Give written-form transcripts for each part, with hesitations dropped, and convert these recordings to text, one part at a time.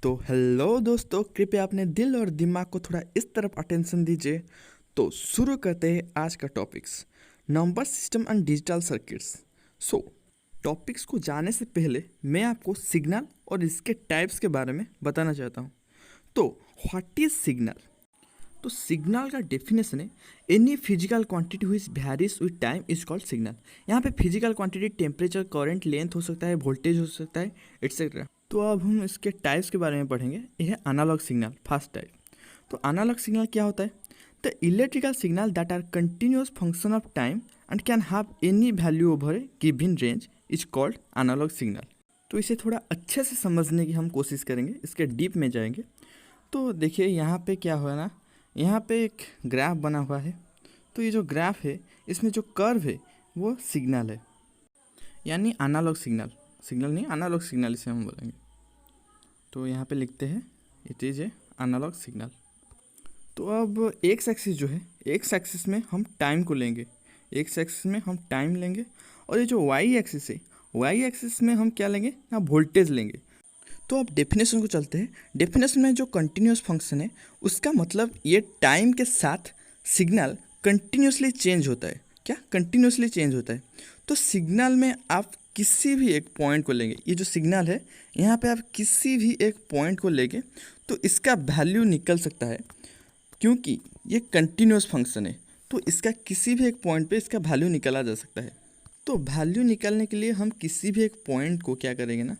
तो हेलो दोस्तों, कृपया अपने दिल और दिमाग को थोड़ा इस तरफ अटेंशन दीजिए। तो शुरू करते हैं आज का topics, number system and digital circuits. So topics को जाने से पहले मैं आपको सिग्नल और इसके टाइप्स के बारे में बताना चाहता हूँ। तो व्हाट इज सिग्नल? तो सिग्नल का डेफिनेशन है एनी फिजिकल क्वांटिटी हुई varies with time is called signal. यहाँ पे physical quantity temperature, current, length हो सकता है, वोल्टेज हो सकता है, एट्सेट्रा। तो अब हम इसके टाइप्स के बारे में पढ़ेंगे। यह है एनालॉग सिग्नल, फर्स्ट टाइप। तो एनालॉग सिग्नल क्या होता है? The electrical signal that are continuous function of time and can have any value over a given range is called analogue signal. तो इसे थोड़ा अच्छे से समझने की हम कोशिश करेंगे, इसके डीप में जाएंगे। तो देखिए यहाँ पे क्या हुआ ना, यहाँ पे एक ग्राफ बना हुआ है। तो ये जो ग्राफ है इसमें जो कर्व है वो सिग्नल है, यानी एनालॉग सिग्नल। सिग्नल नहीं, एनालॉग सिग्नल इसे हम बोलेंगे। तो यहाँ पे लिखते हैं it is a analogue signal. तो अब एक्स एक्सिस जो है, एक्स एक्सिस में हम टाइम को लेंगे, एक्स एक्सिस में हम टाइम लेंगे। और ये जो वाई एक्सिस है, वाई एक्सिस में हम क्या लेंगे ना, वोल्टेज लेंगे। तो अब डेफिनेशन को चलते हैं। डेफिनेशन में जो कंटिन्यूस फंक्शन है उसका मतलब ये टाइम के साथ सिग्नल कंटिन्यूसली चेंज होता है। क्या? कंटिन्यूसली चेंज होता है। तो सिग्नल में आप किसी भी एक पॉइंट को लेंगे, ये जो सिग्नल है यहाँ पे आप किसी भी एक पॉइंट को लेंगे तो इसका वैल्यू निकल सकता है, क्योंकि ये कंटिन्यूस फंक्शन है। तो इसका किसी भी एक पॉइंट पे इसका वैल्यू निकाला जा सकता है। तो वैल्यू निकालने के लिए हम किसी भी एक पॉइंट को क्या करेंगे ना,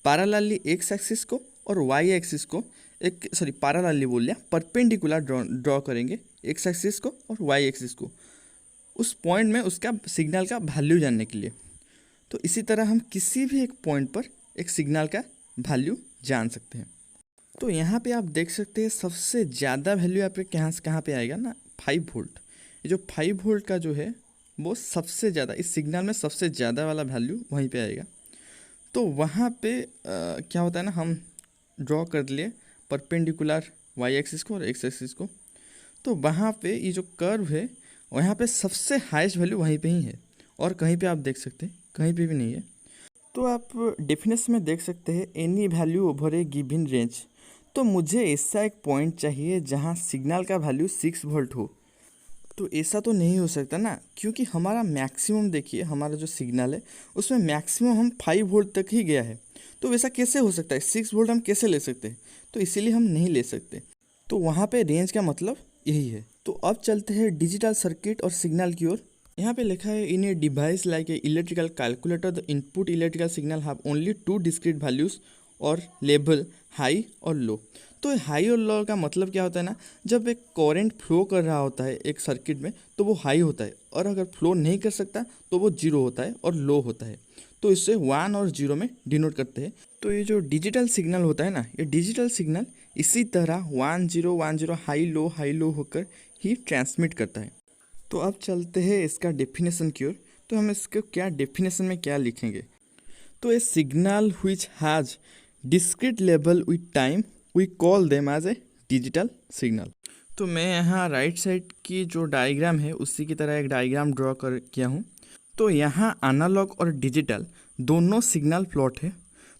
पैरेलली एक्स एक्सिस को और वाई एक्सिस को पैरेलली बोल लिया, परपेंडिकुलर ड्रॉ करेंगे एक्स एक्सिस को और वाई एक्सिस को, उस पॉइंट में उसका सिग्नल का वैल्यू जानने के लिए। तो इसी तरह हम किसी भी एक पॉइंट पर एक सिग्नल का वैल्यू जान सकते हैं। तो यहाँ पे आप देख सकते हैं सबसे ज़्यादा वैल्यू आप कहाँ से कहाँ पे आएगा ना, 5 वोल्ट। ये जो 5 वोल्ट का जो है वो सबसे ज़्यादा, इस सिग्नल में सबसे ज़्यादा वाला वैल्यू वहीं पे आएगा। तो वहाँ पे क्या होता है ना, हम ड्रॉ कर लिए परपेंडिकुलर वाई एक्सिस को और एक्स एक्सिस को। तो वहाँ पे ये जो कर्व है वहाँ पे सबसे हाईएस्ट वैल्यू वहीं पे ही है, और कहीं पे आप देख सकते हैं कहीं पे भी नहीं है। तो आप डेफिनेशन में देख सकते हैं any value over a given range. तो मुझे ऐसा एक पॉइंट चाहिए जहाँ सिग्नल का वैल्यू 6 वोल्ट हो। तो ऐसा तो नहीं हो सकता ना, क्योंकि हमारा मैक्सिमम देखिए, हमारा जो सिग्नल है उसमें मैक्सिमम हम 5 वोल्ट तक ही गया है। तो वैसा कैसे हो सकता है? 6 वोल्ट हम कैसे ले सकते हैं? तो इसीलिए हम नहीं ले सकते। तो वहाँ पे रेंज का मतलब यही है। तो अब चलते हैं डिजिटल सर्किट और सिग्नल की ओर। यहाँ पे लिखा है in a device like a electrical calculator the input electrical signal have only 2 discrete values और लेवल हाई और लो। तो हाई और लो का मतलब क्या होता है ना, जब एक करंट फ्लो कर रहा होता है एक सर्किट में तो वो हाई होता है, और अगर फ्लो नहीं कर सकता तो वो 0 होता है और लो होता है। तो इससे 1 और 0 में डिनोट करते हैं। तो ये जो डिजिटल सिग्नल होता है ना, ये डिजिटल सिग्नल इसी तरह 1 0 1 0 हाई लो होकर ही ट्रांसमिट करता है। तो अब चलते हैं इसका डेफिनेशन की ओर। तो हम इसके क्या डेफिनेशन में क्या लिखेंगे? तो a signal which has discrete level with time we call them as a digital signal. तो मैं यहाँ राइट साइड की जो डायग्राम है उसी की तरह एक डायग्राम ड्रॉ कर किया हूँ। तो यहाँ एनालॉग और डिजिटल दोनों सिग्नल प्लॉट है।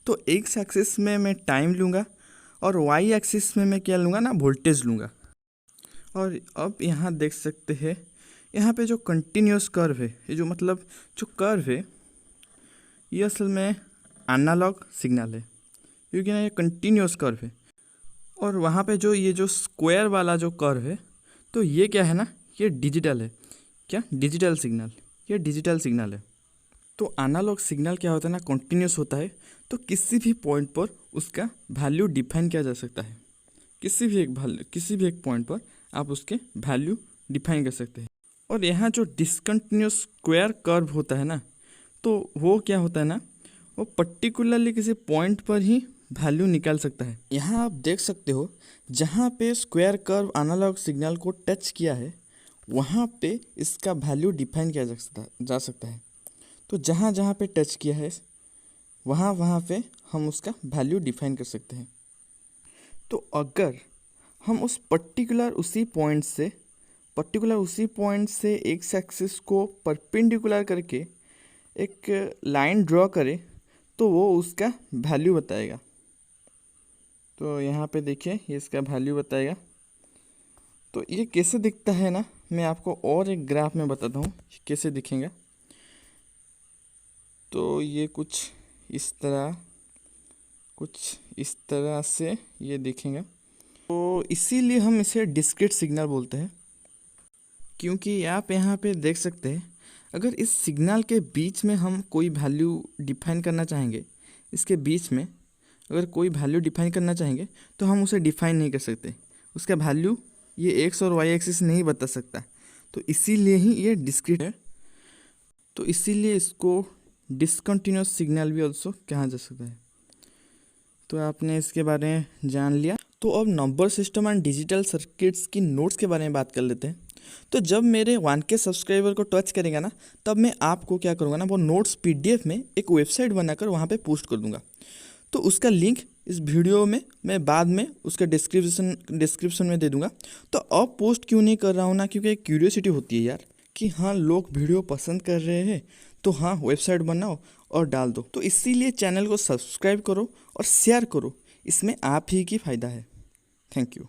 तो एक्स एक्सिस में मैं टाइम लूँगा और वाई एक्सिस में मैं क्या लूँगा ना, वोल्टेज लूँगा। और अब यहाँ देख सकते हैं, यहाँ पे जो कंटिन्यूस कर्व है, ये जो मतलब जो कर्व है ये असल में एनालॉग सिग्नल है, क्योंकि ना ये कंटिन्यूस कर्व है। और वहाँ पे जो ये जो स्क्वायर वाला जो कर्व है, तो ये क्या है ना, ये डिजिटल है। क्या? Digital signal. ये डिजिटल सिग्नल है। तो एनालॉग सिग्नल क्या होता है ना, कंटिन्यूस होता है। तो किसी भी पॉइंट पर उसका वैल्यू डिफाइन किया जा सकता है। किसी भी एक पॉइंट पर आप उसके वैल्यू डिफाइन कर सकते हैं। और यहाँ जो डिसकंटिन्यूस स्क्वायर कर्व होता है ना, तो वो क्या होता है ना, वो पर्टिकुलरली किसी पॉइंट पर ही वैल्यू निकाल सकता है। यहाँ आप देख सकते हो जहाँ पे स्क्वायर कर्व एनालॉग सिग्नल को टच किया है वहाँ पे इसका वैल्यू डिफाइन किया जा सकता है। तो जहाँ जहाँ पे टच किया है वहाँ वहाँ पे हम उसका वैल्यू डिफाइन कर सकते हैं। तो अगर हम उस पर्टिकुलर उसी पॉइंट से एक्स एक्सिस को परपेंडिकुलर करके एक लाइन ड्रॉ करें तो वो उसका वैल्यू बताएगा। तो यहाँ पे देखिए ये इसका वैल्यू बताएगा। तो ये कैसे दिखता है ना, मैं आपको और एक ग्राफ में बताता हूँ कैसे दिखेगा। तो ये कुछ इस तरह से ये दिखेगा। तो इसीलिए हम इसे डिस्क्रीट सिग्नल बोलते हैं, क्योंकि आप यहाँ पे देख सकते हैं अगर इस सिग्नल के बीच में हम कोई वैल्यू डिफाइन करना चाहेंगे, इसके बीच में अगर कोई वैल्यू डिफाइन करना चाहेंगे तो हम उसे डिफाइन नहीं कर सकते। उसका वैल्यू ये एक्स और वाई एक्सिस नहीं बता सकता, तो इसीलिए ही ये डिस्क्रीट है। तो इसीलिए इसको डिसकंटिन्यूअस सिग्नल भी ऑल्सो कहा जा सकता है। तो आपने इसके बारे में जान लिया। तो अब number system and digital circuits की नोट्स के बारे में बात कर लेते हैं। तो जब मेरे 1K सब्सक्राइबर को टच करेगा ना, तब मैं आपको क्या करूँगा ना, वो नोट्स PDF में एक वेबसाइट बनाकर वहाँ पे पोस्ट कर दूँगा। तो उसका लिंक इस वीडियो में मैं बाद में उसका डिस्क्रिप्शन में दे दूँगा। तो अब पोस्ट क्यों नहीं कर रहा हूँ ना, क्योंकि एक क्यूरियोसिटी होती है यार कि हाँ लोग वीडियो पसंद कर रहे हैं, तो हाँ वेबसाइट बनाओ और डाल दो। तो इसीलिए चैनल को सब्सक्राइब करो और शेयर करो, इसमें आप ही की फ़ायदा है। Thank you.